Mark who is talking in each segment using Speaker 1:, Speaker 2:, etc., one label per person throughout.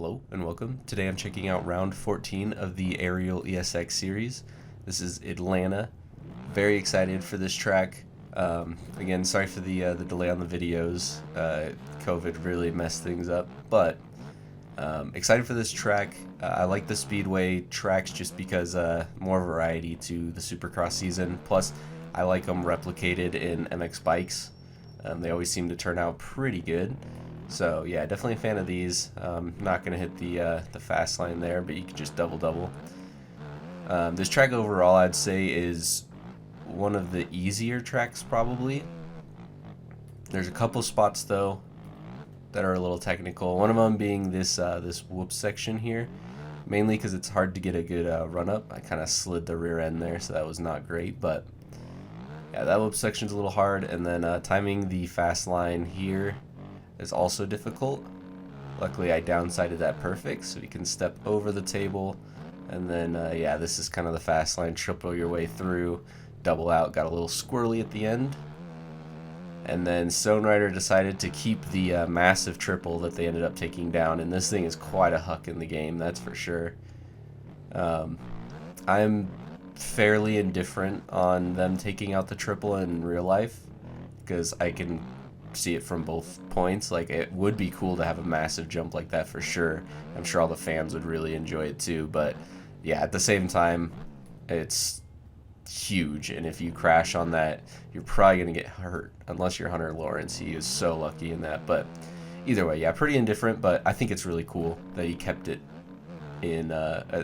Speaker 1: Hello and welcome. Today I'm checking out round 14 of the Aerial ESX series. This is Atlanta. Very excited for this track. Again, sorry for the delay on the videos. COVID really messed things up, but excited for this track. I like the Speedway tracks just because more variety to the Supercross season. Plus, I like them replicated in MX bikes. They always seem to turn out pretty good. So yeah, definitely a fan of these. Not gonna hit the fast line there, but you can just double. This track overall, I'd say, is one of the easier tracks probably. There's a couple spots though that are a little technical. One of them being this this whoop section here, mainly because it's hard to get a good run up. I kind of slid the rear end there, so that was not great. But yeah, that whoop section's a little hard, and then timing the fast line here is also difficult. Luckily I downsided that perfect, so you can step over the table, and then yeah, this is kind of the fast line, triple your way through, double out, got a little squirrely at the end. And then Stone Rider decided to keep the massive triple that they ended up taking down, and this thing is quite a huck in the game, that's for sure. I'm fairly indifferent on them taking out the triple in real life, because I can see it from both points. Like, it would be cool to have a massive jump like that for sure. I'm sure all the fans would really enjoy it too, but yeah, at the same time, it's huge, and if you crash on that, you're probably gonna get hurt unless you're Hunter Lawrence. He is so lucky in that. But either way, yeah, pretty indifferent, but I think it's really cool that he kept it in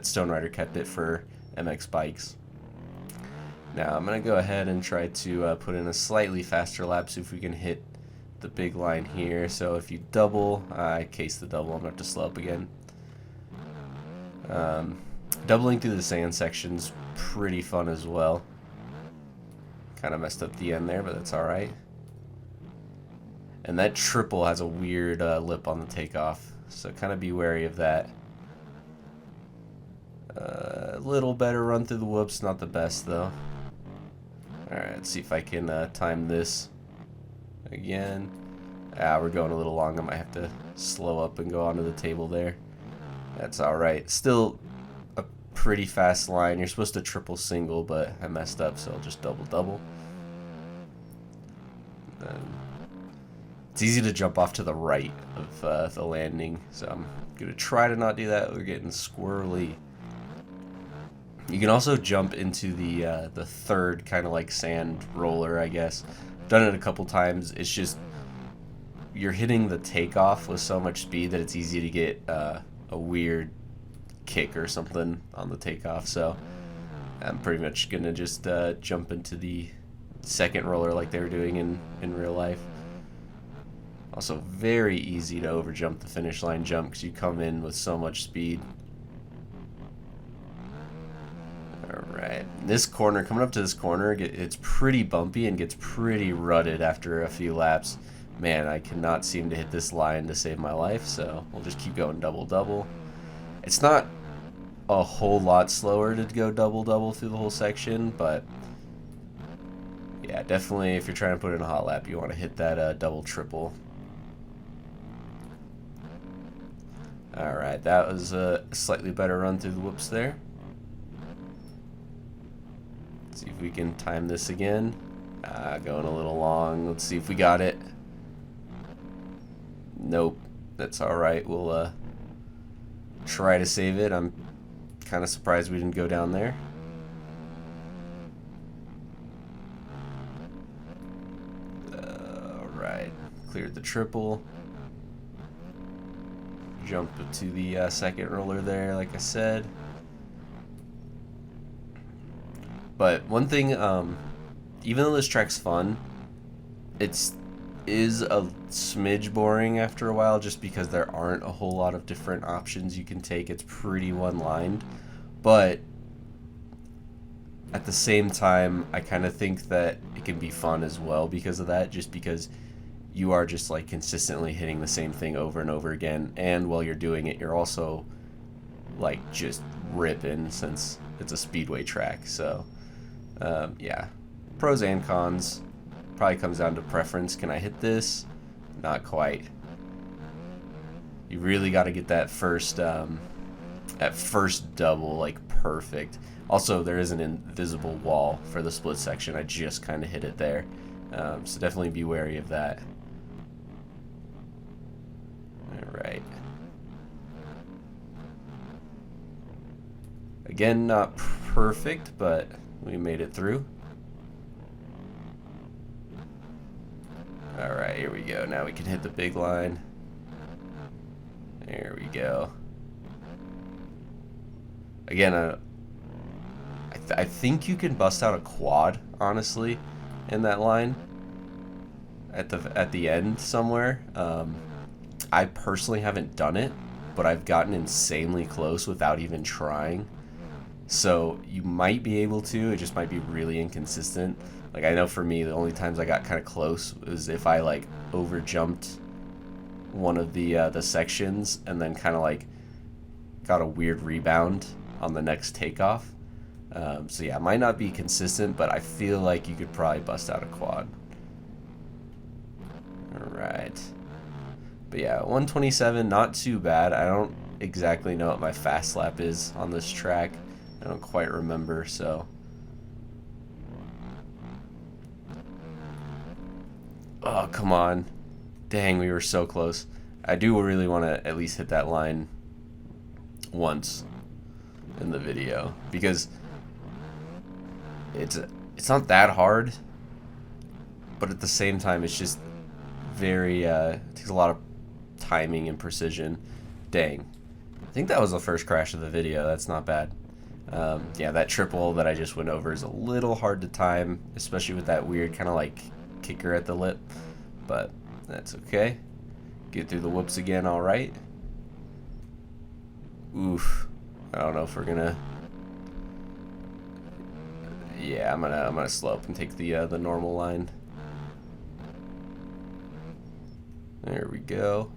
Speaker 1: Stone Rider kept it for MX bikes. Now I'm gonna go ahead and try to put in a slightly faster lap, see if we can hit the big line here. So if you double, I case the double, I'm gonna have to slow up again. Doubling through the sand section's pretty fun as well. Kind of messed up the end there, but that's alright. And that triple has a weird lip on the takeoff, so kind of be wary of that. A little better run through the whoops, not the best though. Alright, let's see if I can time this again. We're going a little long. I might have to slow up and go onto the table there. That's alright. Still a pretty fast line. You're supposed to triple single, but I messed up, so I'll just double. It's easy to jump off to the right of the landing, so I'm gonna try to not do that. We're getting squirrely. You can also jump into the third kind of like sand roller, I guess. Done it a couple times. It's just you're hitting the takeoff with so much speed that it's easy to get a weird kick or something on the takeoff. So I'm pretty much gonna just jump into the second roller like they were doing in real life. Also very easy to overjump the finish line jump because you come in with so much speed. Alright, this corner, coming up to this corner, it's pretty bumpy and gets pretty rutted after a few laps. Man, I cannot seem to hit this line to save my life, so we'll just keep going double. It's not a whole lot slower to go double through the whole section, but yeah, definitely if you're trying to put in a hot lap, you want to hit that double triple. Alright, that was a slightly better run through the whoops there. See if we can time this again. Going a little long. Let's see if we got it. Nope. That's alright. We'll try to save it. I'm kind of surprised we didn't go down there. Alright. Cleared the triple. Jump to the second roller there, like I said. But one thing, even though this track's fun, it is a smidge boring after a while just because there aren't a whole lot of different options you can take. It's pretty one-lined. But at the same time, I kind of think that it can be fun as well because of that, just because you are just like consistently hitting the same thing over and over again, and while you're doing it, you're also like just ripping since it's a speedway track. So yeah, pros and cons. Probably comes down to preference. Can I hit this? Not quite. You really got to get that first double like perfect. Also, there is an invisible wall for the split section. I just kind of hit it there, so definitely be wary of that. All right. Again, not perfect, but we made it through. All right, here we go. Now we can hit the big line. There we go. Again, I think you can bust out a quad, honestly, in that line at the end somewhere. I personally haven't done it, but I've gotten insanely close without even trying. So you might be able to. It just might be really inconsistent. Like, I know for me, the only times I got kind of close was if I like over jumped one of the sections and then kind of like got a weird rebound on the next takeoff. So yeah, it might not be consistent, but I feel like you could probably bust out a quad. Alright. But yeah, 127, not too bad. I don't exactly know what my fast lap is on this track. I don't quite remember, so. Oh, come on. Dang, we were so close. I do really want to at least hit that line once in the video, because it's not that hard, but at the same time it's just very it takes a lot of timing and precision. Dang, I think that was the first crash of the video. That's not bad. Yeah, that triple that I just went over is a little hard to time, especially with that weird kind of like kicker at the lip, but that's okay. Get through the whoops again. All right. Oof, I don't know if we're gonna. Yeah, I'm gonna slow up and take the normal line. There we go.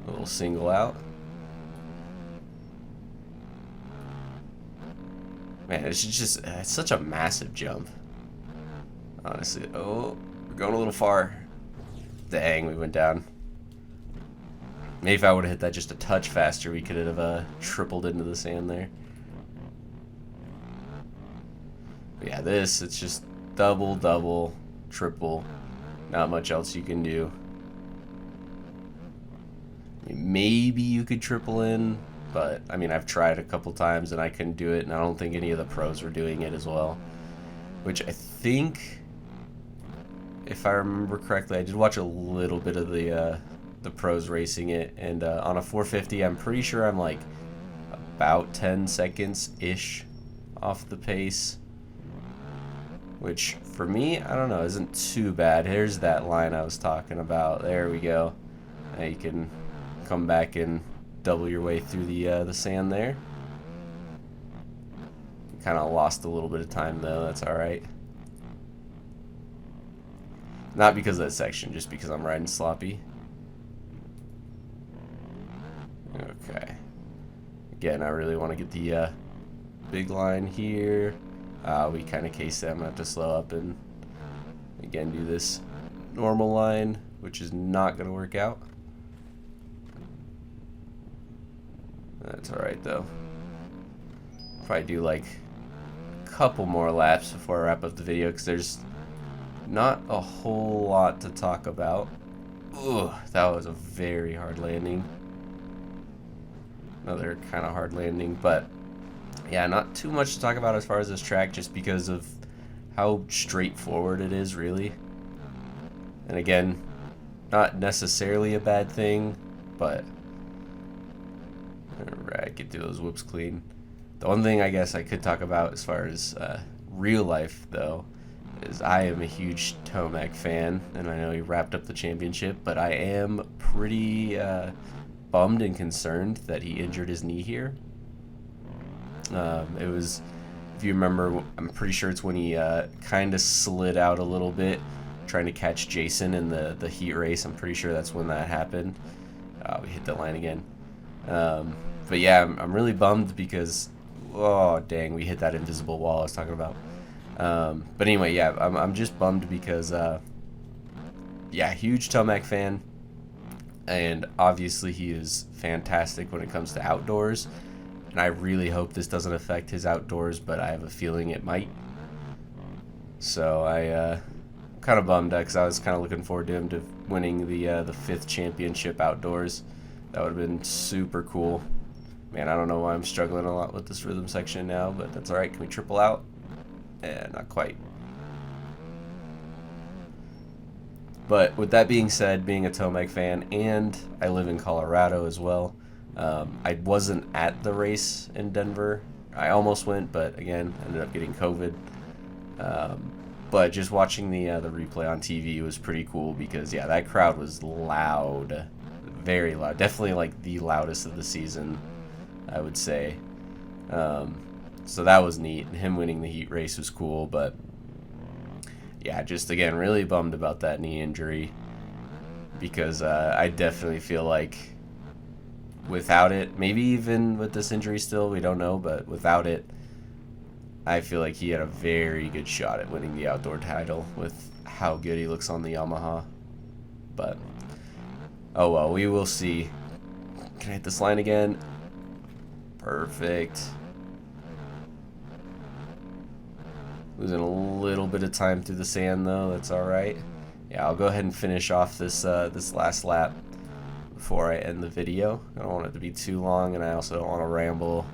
Speaker 1: A little single out. Man, it's such a massive jump. Honestly, oh, we're going a little far. Dang, we went down. Maybe if I would have hit that just a touch faster, we could have tripled into the sand there. But yeah, it's just double, double, triple. Not much else you can do. I mean, maybe you could triple in, but I mean, I've tried a couple times and I couldn't do it, and I don't think any of the pros were doing it as well. Which I think, if I remember correctly, I did watch a little bit of the pros racing it, and on a 450, I'm pretty sure I'm like about 10 seconds-ish off the pace. Which, for me, I don't know, isn't too bad. Here's that line I was talking about. There we go. Now you can come back and double your way through the sand there. Kind of lost a little bit of time, though. That's all right. Not because of that section, just because I'm riding sloppy. Okay. Again, I really want to get the big line here. We kind of cased it. I'm going to have to slow up and, again, do this normal line, which is not going to work out. That's alright, though. Probably do, like, a couple more laps before I wrap up the video, because there's not a whole lot to talk about. Ugh, that was a very hard landing. Another kind of hard landing, but yeah, not too much to talk about as far as this track, just because of how straightforward it is, really. And again, not necessarily a bad thing, but alright, get through those whoops clean. The one thing I guess I could talk about as far as real life, though, is I am a huge Tomac fan, and I know he wrapped up the championship, but I am pretty bummed and concerned that he injured his knee here. It was, if you remember, I'm pretty sure it's when he kind of slid out a little bit trying to catch Jason in the heat race. I'm pretty sure that's when that happened. We hit the line again. But yeah, I'm really bummed because, oh dang, we hit that invisible wall I was talking about. But anyway, yeah, I'm just bummed because, yeah, huge Tomac fan. and obviously he is fantastic when it comes to outdoors, and I really hope this doesn't affect his outdoors, but I have a feeling it might. So I kind of bummed because I was kind of looking forward to him to winning the 5th championship outdoors. That would have been super cool. Man, I don't know why I'm struggling a lot with this rhythm section now, but that's alright. Can we triple out? Not quite. But with that being said, being a Tomac fan, and I live in Colorado as well, I wasn't at the race in Denver. I almost went, but again, ended up getting COVID. But just watching the replay on TV was pretty cool because, yeah, that crowd was loud. Very loud. Definitely like the loudest of the season, I would say. So that was neat. Him winning the heat race was cool, but yeah, just again, really bummed about that knee injury because I definitely feel like without it, maybe even with this injury still, we don't know, but without it, I feel like he had a very good shot at winning the outdoor title with how good he looks on the Yamaha. But, oh well, we will see. Can I hit this line again? Perfect. Losing a little bit of time through the sand though, that's alright. Yeah, I'll go ahead and finish off this this last lap before I end the video. I don't want it to be too long, and I also don't want to ramble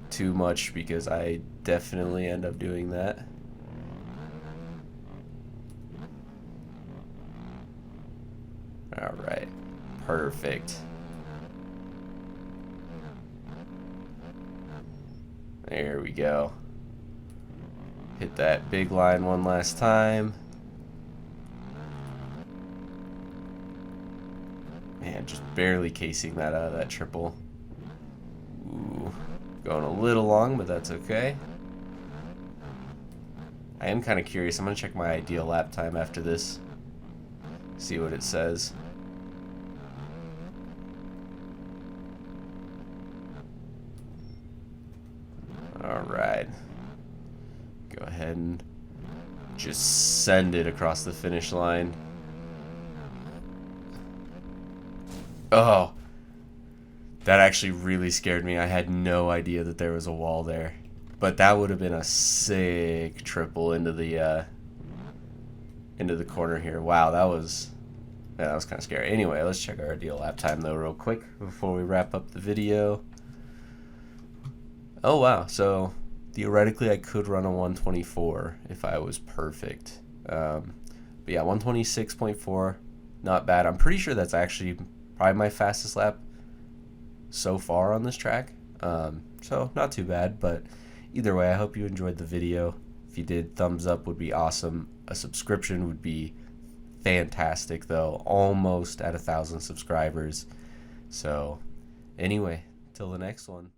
Speaker 1: too much because I definitely end up doing that. Alright, perfect. There we go. Hit that big line one last time. Man, just barely casing that triple. Ooh, going a little long, but that's okay. I am kind of curious. I'm going to check my ideal lap time after this. See what it says. Alright. Go ahead and just send it across the finish line. Oh, that actually really scared me. I had no idea that there was a wall there. But that would have been a sick triple into the corner here. Wow, that was kind of scary. Anyway, let's check our ideal lap time though real quick before we wrap up the video. Oh wow, so theoretically I could run a 124 if I was perfect. But yeah, 126.4, not bad. I'm pretty sure that's actually probably my fastest lap so far on this track. So not too bad, but either way, I hope you enjoyed the video. If you did, thumbs up would be awesome. A subscription would be fantastic though. Almost at 1,000 subscribers. So anyway, till the next one.